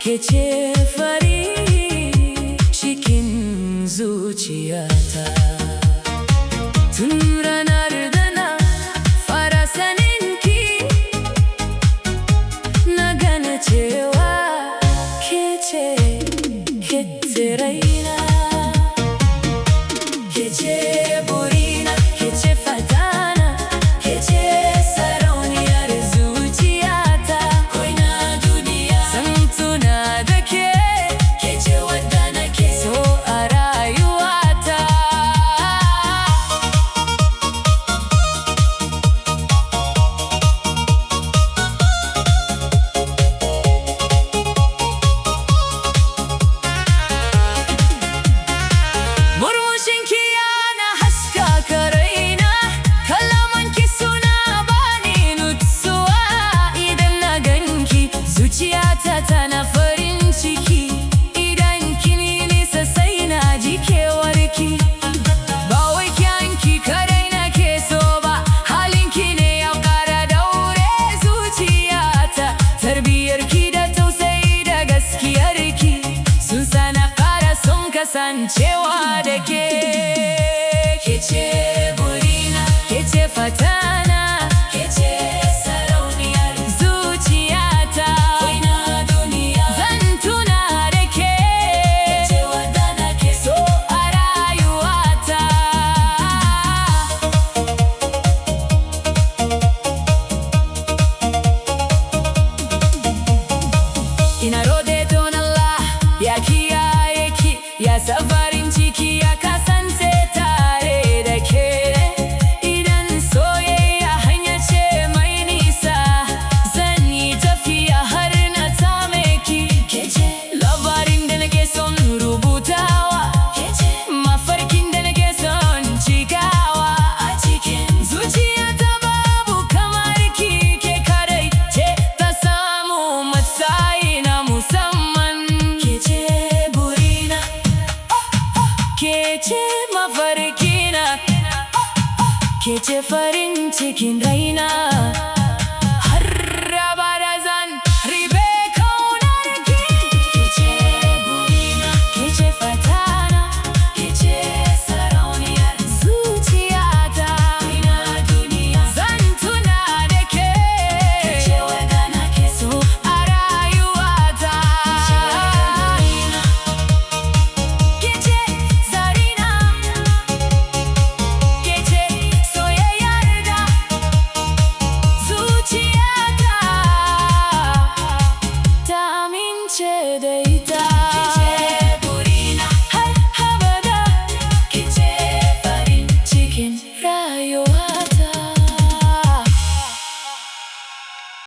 ke ce farin cikin zuciyata. Tun ranar da na fara saninki, na gane cewa ke ce raina, ke ce burina, ke ce fatana, ke ce sarauniyar zuciyata. Koina duniya zan tuna da ke, ke ce wadda nake so a rayuwata. Murmushinki yana haskaka raina, kalamanki suna bani nutsuwa. Idan na ganki zuciyata tana farin ciki, idan kin yi nisa sai na ji kewarki. Ba wai kyanki kadai nake so ba, halinki ne ya ƙara daure zuciyata. Tarbiyarki da tausayi da gaskiyarki sun sa na ƙara son kasancewa da ke. Ke ce burina, ke ce fatana, ke ce sarauniyar zuciyata. Koina duniya zan tuna da ke, ke ce wadda nake so a rayuwata. Ina rode don Allah ya kiyaye ki, ya sa farin ciki ya kasance tare da ke. Idan soyayya hanya ce mai nisa, zan yi tafiya har na same ki. Ke ce labarin da nake son rubutawa, ke ce mafarkin da nake son cikawa. A cikin zuciyata babu kamar ki, ke kadai ce ta samu matsayi na musamman. Ke ce burina, ke ce mafarkina, ke ce farin cikin raina. Har abada zan ribe kaunar ki. Ke ce burina, ke ce fatana, ke ce sarauniyar zuciyata. Koina duniya zan tuna da ke, ke ce wadda nake so a rayuwata. Ke ce zarina, ke ce soyayyar da zuciyata ta amince da ita.